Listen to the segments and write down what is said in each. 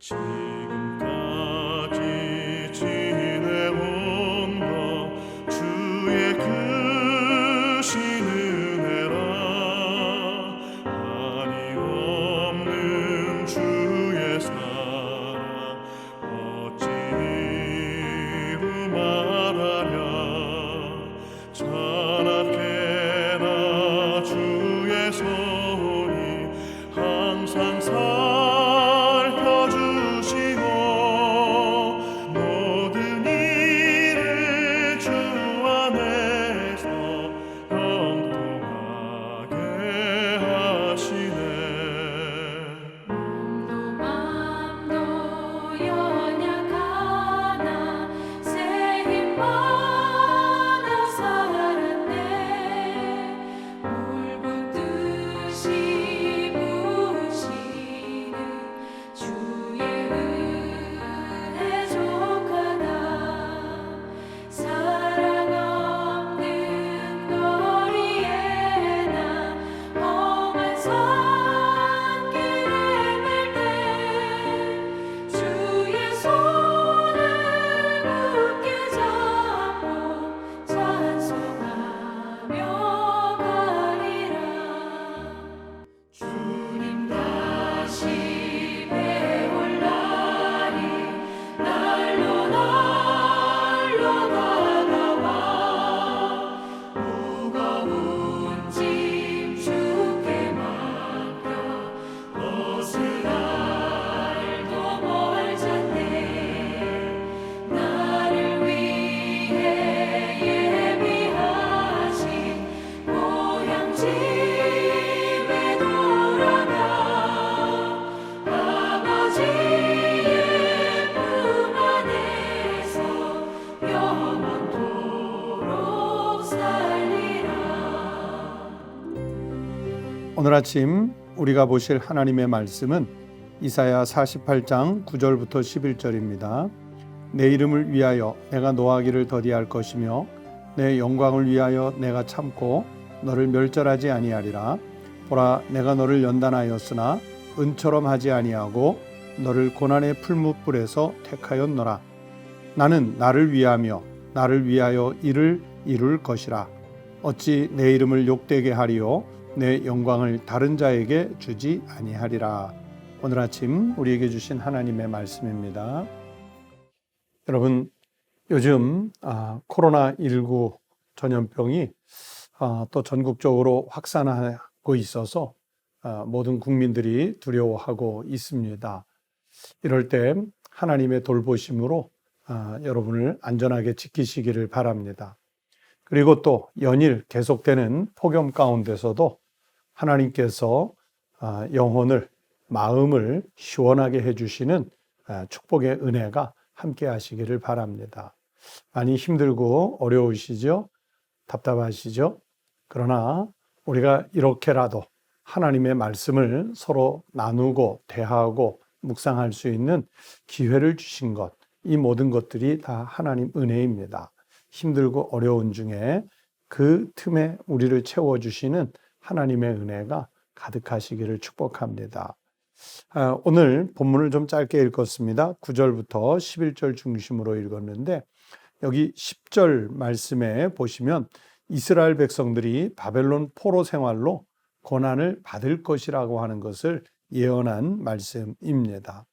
지금까지 지내온 것 주의 크신 은혜라. 한이 없는 주의 사랑 어찌 이루 말하랴. 찬악해나 주의 손이 항상 살펴주시고 모든 일을 주 안에서 형통하게 하시네. 맘도 연약하나 새 힘받아 살았네. 물붓듯이 부으시는 주의 은혜 족하다. 사랑 없는 거리에 나 험한 산길에 갈 때 주의 손을 굳게 잡고 찬송하며 가리라. 주님 다시 배올 날이 날로 다가와. 무거운 짐 주께 맡겨 벗을 날도 멀잖네. 나를 위해 예비하신 고향 집에 돌아가 아버지의 품 안에서 영원토록 살리라. 오늘 아침 우리가 보실 하나님의 말씀은 이사야 48장 9절부터 11절입니다. 내 이름을 위하여 내가 노하기를 더디할 것이며 내 영광을 위하여 내가 참고 너를 멸절하지 아니하리라. 보라, 내가 너를 연단하였으나 은처럼 하지 아니하고 너를 고난의 풀무불에서 택하였노라. 나는 나를 위하며 나를 위하여 이를 이룰 것이라. 어찌 내 이름을 욕되게 하리요 내 영광을 다른 자에게 주지 아니하리라. 오늘 아침 우리에게 주신 하나님의 말씀입니다. 여러분, 요즘 코로나19 전염병이 또 전국적으로 확산하고 있어서 모든 국민들이 두려워하고 있습니다. 이럴 때 하나님의 돌보심으로 여러분을 안전하게 지키시기를 바랍니다. 그리고 또 연일 계속되는 폭염 가운데서도 하나님께서 영혼을, 마음을 시원하게 해주시는 축복의 은혜가 함께 하시기를 바랍니다. 많이 힘들고 어려우시죠? 답답하시죠? 그러나 우리가 이렇게라도 하나님의 말씀을 서로 나누고 대하고 묵상할 수 있는 기회를 주신 것, 이 모든 것들이 다 하나님 은혜입니다. 힘들고 어려운 중에 그 틈에 우리를 채워주시는 하나님의 은혜가 가득하시기를 축복합니다. 오늘 본문을 좀 짧게 읽었습니다. 9절부터 11절 중심으로 읽었는데 여기 10절 말씀에 보시면 이스라엘 백성들이 바벨론 포로 생활로 고난을 받을 것이라고 하는 것을 예언한 말씀입니다.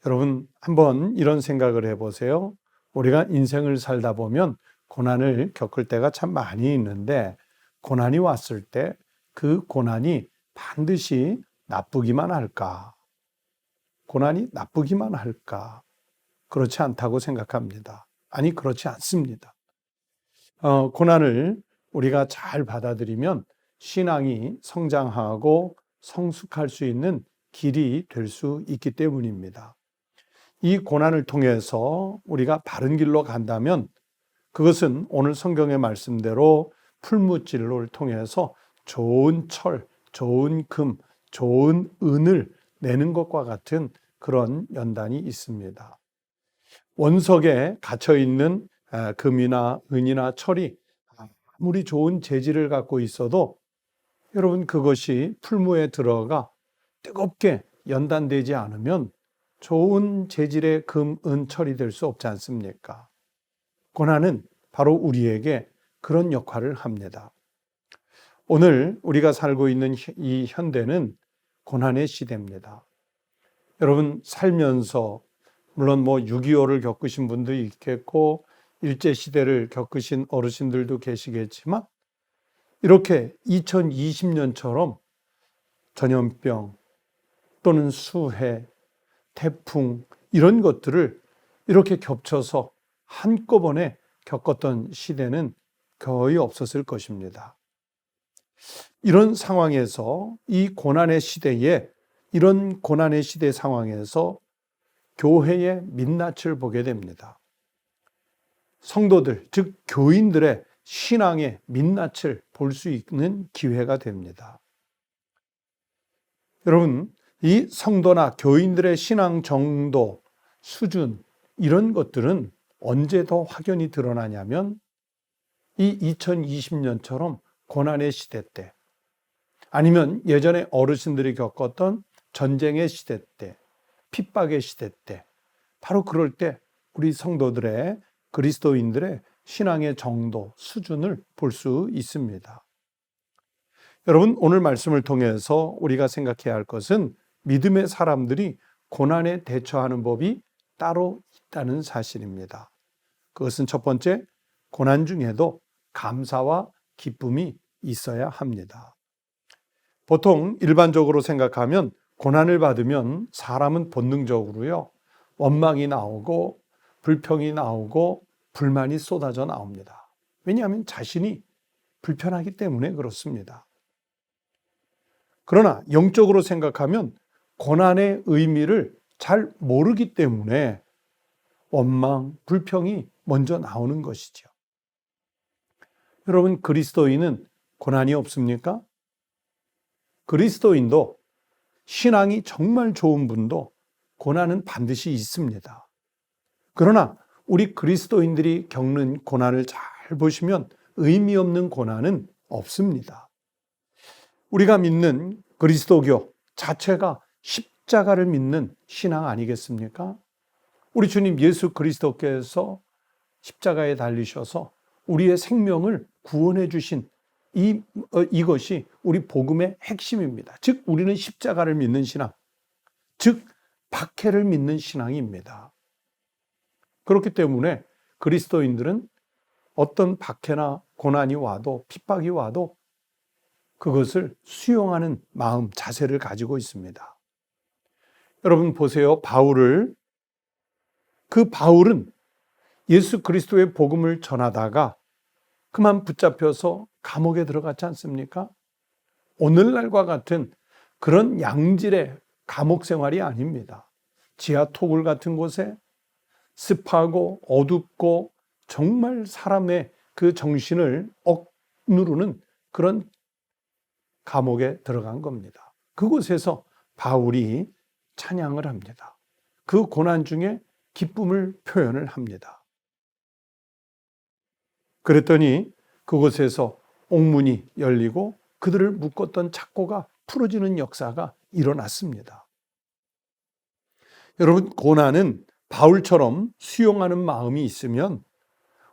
여러분, 한번 이런 생각을 해보세요. 우리가 인생을 살다 보면 고난을 겪을 때가 참 많이 있는데 고난이 왔을 때 그 고난이 반드시 나쁘기만 할까? 고난이 나쁘기만 할까? 그렇지 않다고 생각합니다. 아니, 그렇지 않습니다. 고난을 우리가 잘 받아들이면 신앙이 성장하고 성숙할 수 있는 길이 될 수 있기 때문입니다. 이 고난을 통해서 우리가 바른 길로 간다면 그것은 오늘 성경의 말씀대로 풀무질로를 통해서 좋은 철, 좋은 금, 좋은 은을 내는 것과 같은 그런 연단이 있습니다. 원석에 갇혀있는 금이나 은이나 철이 아무리 좋은 재질을 갖고 있어도 여러분 그것이 풀무에 들어가 뜨겁게 연단되지 않으면 좋은 재질의 금, 은, 철이 될 수 없지 않습니까? 고난은 바로 우리에게 그런 역할을 합니다. 오늘 우리가 살고 있는 이 현대는 고난의 시대입니다. 여러분 살면서 물론 6.25를 겪으신 분도 있겠고 일제시대를 겪으신 어르신들도 계시겠지만 이렇게 2020년처럼 전염병 또는 수해, 태풍 이런 것들을 이렇게 겹쳐서 한꺼번에 겪었던 시대는 거의 없었을 것입니다. 이런 상황에서 이 고난의 시대에 이런 고난의 시대 상황에서 교회의 민낯을 보게 됩니다. 성도들, 즉 교인들의 신앙의 민낯을 볼 수 있는 기회가 됩니다. 여러분, 이 성도나 교인들의 신앙 정도, 수준 이런 것들은 언제 더 확연히 드러나냐면 이 2020년처럼 고난의 시대 때 아니면 예전에 어르신들이 겪었던 전쟁의 시대 때, 핍박의 시대 때 바로 그럴 때 우리 성도들의 그리스도인들의 신앙의 정도, 수준을 볼 수 있습니다. 여러분 오늘 말씀을 통해서 우리가 생각해야 할 것은 믿음의 사람들이 고난에 대처하는 법이 따로 있다는 사실입니다. 그것은 첫 번째, 고난 중에도 감사와 기쁨이 있어야 합니다. 보통 일반적으로 생각하면 고난을 받으면 사람은 본능적으로요, 원망이 나오고 불평이 나오고 불만이 쏟아져 나옵니다. 왜냐하면 자신이 불편하기 때문에 그렇습니다. 그러나 영적으로 생각하면 고난의 의미를 잘 모르기 때문에 원망, 불평이 먼저 나오는 것이죠. 여러분, 그리스도인은 고난이 없습니까? 그리스도인도 신앙이 정말 좋은 분도 고난은 반드시 있습니다. 그러나 우리 그리스도인들이 겪는 고난을 잘 보시면 의미 없는 고난은 없습니다. 우리가 믿는 그리스도교 자체가 십자가를 믿는 신앙 아니겠습니까? 우리 주님 예수 그리스도께서 십자가에 달리셔서 우리의 생명을 구원해 주신 이것이 우리 복음의 핵심입니다. 즉 우리는 십자가를 믿는 신앙, 즉 박해를 믿는 신앙입니다. 그렇기 때문에 그리스도인들은 어떤 박해나 고난이 와도 핍박이 와도 그것을 수용하는 마음, 자세를 가지고 있습니다. 여러분 보세요. 바울은 예수 그리스도의 복음을 전하다가 그만 붙잡혀서 감옥에 들어갔지 않습니까? 오늘날과 같은 그런 양질의 감옥 생활이 아닙니다. 지하 토굴 같은 곳에 습하고 어둡고 정말 사람의 그 정신을 억누르는 그런 감옥에 들어간 겁니다. 그곳에서 바울이 찬양을 합니다. 그 고난 중에 기쁨을 표현을 합니다. 그랬더니 그곳에서 옥문이 열리고 그들을 묶었던 착고가 풀어지는 역사가 일어났습니다. 여러분, 고난은 바울처럼 수용하는 마음이 있으면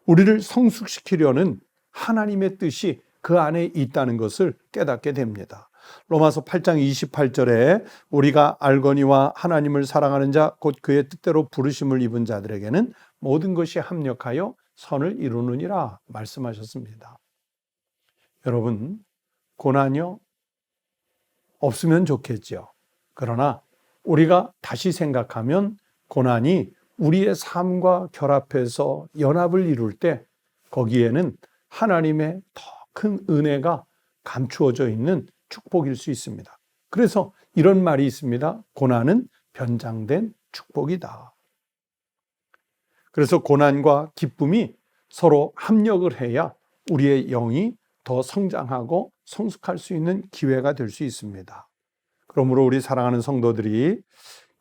우리를 성숙시키려는 하나님의 뜻이 그 안에 있다는 것을 깨닫게 됩니다. 로마서 8장 28절에 우리가 알거니와 하나님을 사랑하는 자 곧 그의 뜻대로 부르심을 입은 자들에게는 모든 것이 합력하여 선을 이루느니라 말씀하셨습니다. 여러분, 고난이요? 없으면 좋겠죠. 그러나 우리가 다시 생각하면 고난이 우리의 삶과 결합해서 연합을 이룰 때 거기에는 하나님의 더 큰 은혜가 감추어져 있는 축복일 수 있습니다. 그래서 이런 말이 있습니다. 고난은 변장된 축복이다. 그래서 고난과 기쁨이 서로 합력을 해야 우리의 영이 더 성장하고 성숙할 수 있는 기회가 될 수 있습니다. 그러므로 우리 사랑하는 성도들이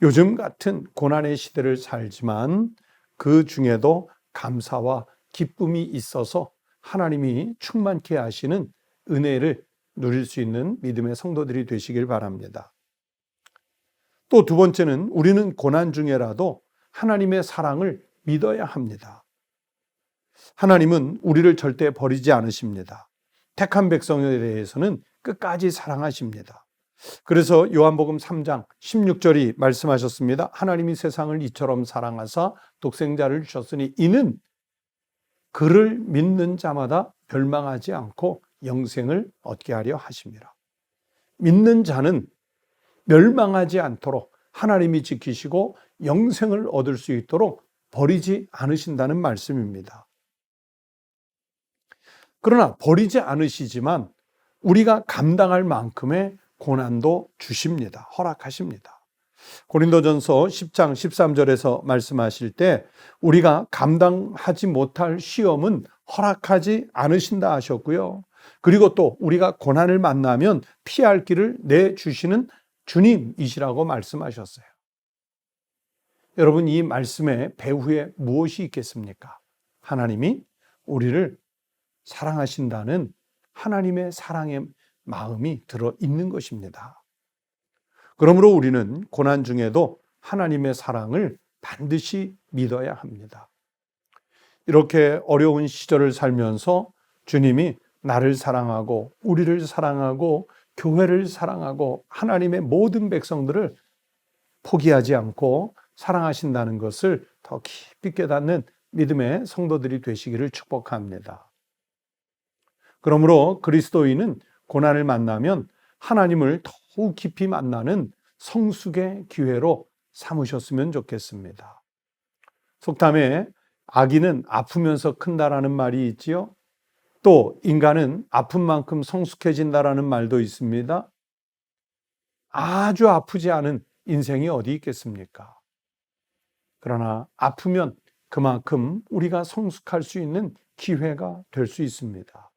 요즘 같은 고난의 시대를 살지만 그 중에도 감사와 기쁨이 있어서 하나님이 충만케 하시는 은혜를 누릴 수 있는 믿음의 성도들이 되시길 바랍니다. 또 두 번째는 우리는 고난 중에라도 하나님의 사랑을 믿어야 합니다. 하나님은 우리를 절대 버리지 않으십니다. 택한 백성에 대해서는 끝까지 사랑하십니다. 그래서 요한복음 3장 16절이 말씀하셨습니다. 하나님이 세상을 이처럼 사랑하사 독생자를 주셨으니 이는 그를 믿는 자마다 멸망하지 않고 영생을 얻게 하려 하심이라. 믿는 자는 멸망하지 않도록 하나님이 지키시고 영생을 얻을 수 있도록 버리지 않으신다는 말씀입니다. 그러나 버리지 않으시지만 우리가 감당할 만큼의 고난도 주십니다. 허락하십니다. 고린도전서 10장 13절에서 말씀하실 때 우리가 감당하지 못할 시험은 허락하지 않으신다 하셨고요. 그리고 또 우리가 고난을 만나면 피할 길을 내주시는 주님이시라고 말씀하셨어요. 여러분, 이 말씀의 배후에 무엇이 있겠습니까? 하나님이 우리를 사랑하신다는 하나님의 사랑의 마음이 들어있는 것입니다. 그러므로 우리는 고난 중에도 하나님의 사랑을 반드시 믿어야 합니다. 이렇게 어려운 시절을 살면서 주님이 나를 사랑하고 우리를 사랑하고 교회를 사랑하고 하나님의 모든 백성들을 포기하지 않고 사랑하신다는 것을 더 깊이 깨닫는 믿음의 성도들이 되시기를 축복합니다. 그러므로 그리스도인은 고난을 만나면 하나님을 더욱 깊이 만나는 성숙의 기회로 삼으셨으면 좋겠습니다. 속담에 아기는 아프면서 큰다라는 말이 있지요. 또 인간은 아픈 만큼 성숙해진다라는 말도 있습니다. 아주 아프지 않은 인생이 어디 있겠습니까? 그러나 아프면 그만큼 우리가 성숙할 수 있는 기회가 될 수 있습니다.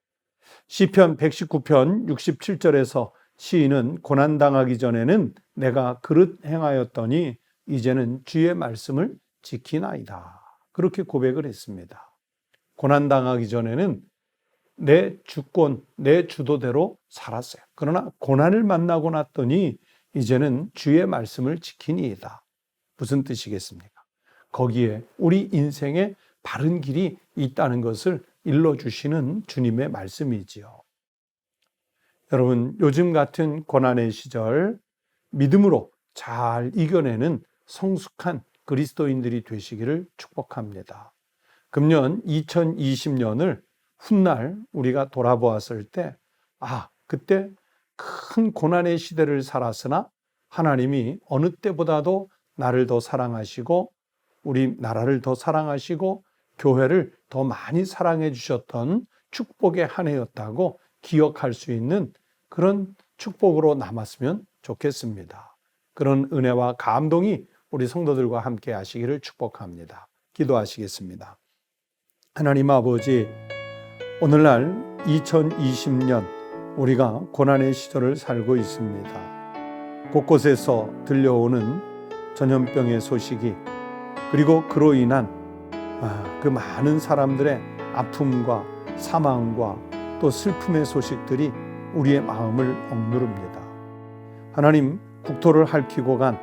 시편 119편 67절에서 시인은 고난당하기 전에는 내가 그릇 행하였더니 이제는 주의 말씀을 지키나이다. 그렇게 고백을 했습니다. 고난당하기 전에는 내 주권, 내 주도대로 살았어요. 그러나 고난을 만나고 났더니 이제는 주의 말씀을 지키니이다. 무슨 뜻이겠습니까? 거기에 우리 인생의 바른 길이 있다는 것을 일러주시는 주님의 말씀이지요. 여러분, 요즘 같은 고난의 시절 믿음으로 잘 이겨내는 성숙한 그리스도인들이 되시기를 축복합니다. 금년 2020년을 훗날 우리가 돌아보았을 때 그때 큰 고난의 시대를 살았으나 하나님이 어느 때보다도 나를 더 사랑하시고 우리 나라를 더 사랑하시고 교회를 더 많이 사랑해 주셨던 축복의 한 해였다고 기억할 수 있는 그런 축복으로 남았으면 좋겠습니다. 그런 은혜와 감동이 우리 성도들과 함께 하시기를 축복합니다. 기도하시겠습니다. 하나님 아버지, 오늘날 2020년 우리가 고난의 시절을 살고 있습니다. 곳곳에서 들려오는 전염병의 소식이, 그리고 그로 인한 그 많은 사람들의 아픔과 사망과 또 슬픔의 소식들이 우리의 마음을 억누릅니다. 하나님, 국토를 핥히고 간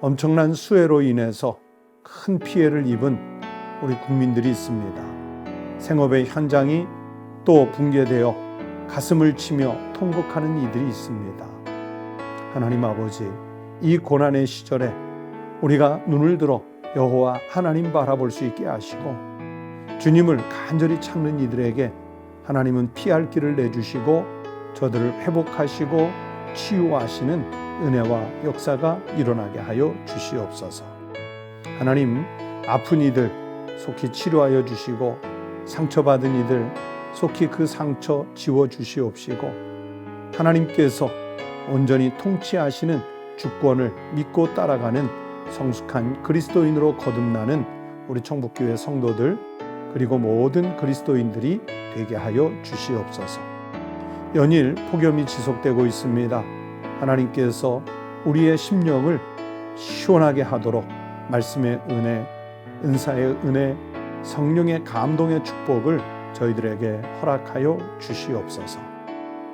엄청난 수해로 인해서 큰 피해를 입은 우리 국민들이 있습니다. 생업의 현장이 또 붕괴되어 가슴을 치며 통곡하는 이들이 있습니다. 하나님 아버지, 이 고난의 시절에 우리가 눈을 들어 여호와 하나님 바라볼 수 있게 하시고 주님을 간절히 찾는 이들에게 하나님은 피할 길을 내주시고 저들을 회복하시고 치유하시는 은혜와 역사가 일어나게 하여 주시옵소서. 하나님, 아픈 이들 속히 치료하여 주시고 상처받은 이들 속히 그 상처 지워주시옵시고 하나님께서 온전히 통치하시는 주권을 믿고 따라가는 성숙한 그리스도인으로 거듭나는 우리 청북교회 성도들 그리고 모든 그리스도인들이 되게 하여 주시옵소서. 연일 폭염이 지속되고 있습니다. 하나님께서 우리의 심령을 시원하게 하도록 말씀의 은혜, 은사의 은혜, 성령의 감동의 축복을 저희들에게 허락하여 주시옵소서.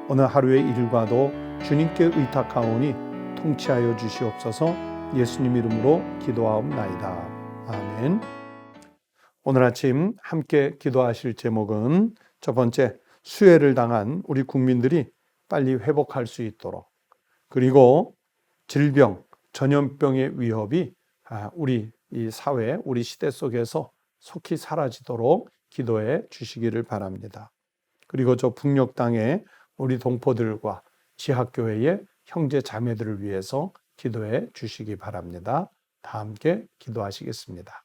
오늘 하루의 일과도 주님께 의탁하오니 통치하여 주시옵소서. 예수님 이름으로 기도하옵나이다. 아멘. 오늘 아침 함께 기도하실 제목은 첫 번째, 수해를 당한 우리 국민들이 빨리 회복할 수 있도록, 그리고 질병, 전염병의 위협이 우리 이 사회, 우리 시대 속에서 속히 사라지도록 기도해 주시기를 바랍니다. 그리고 저 북녘 땅에 우리 동포들과 지학교회의 형제 자매들을 위해서 기도해 주시기 바랍니다. 다 함께 기도하시겠습니다.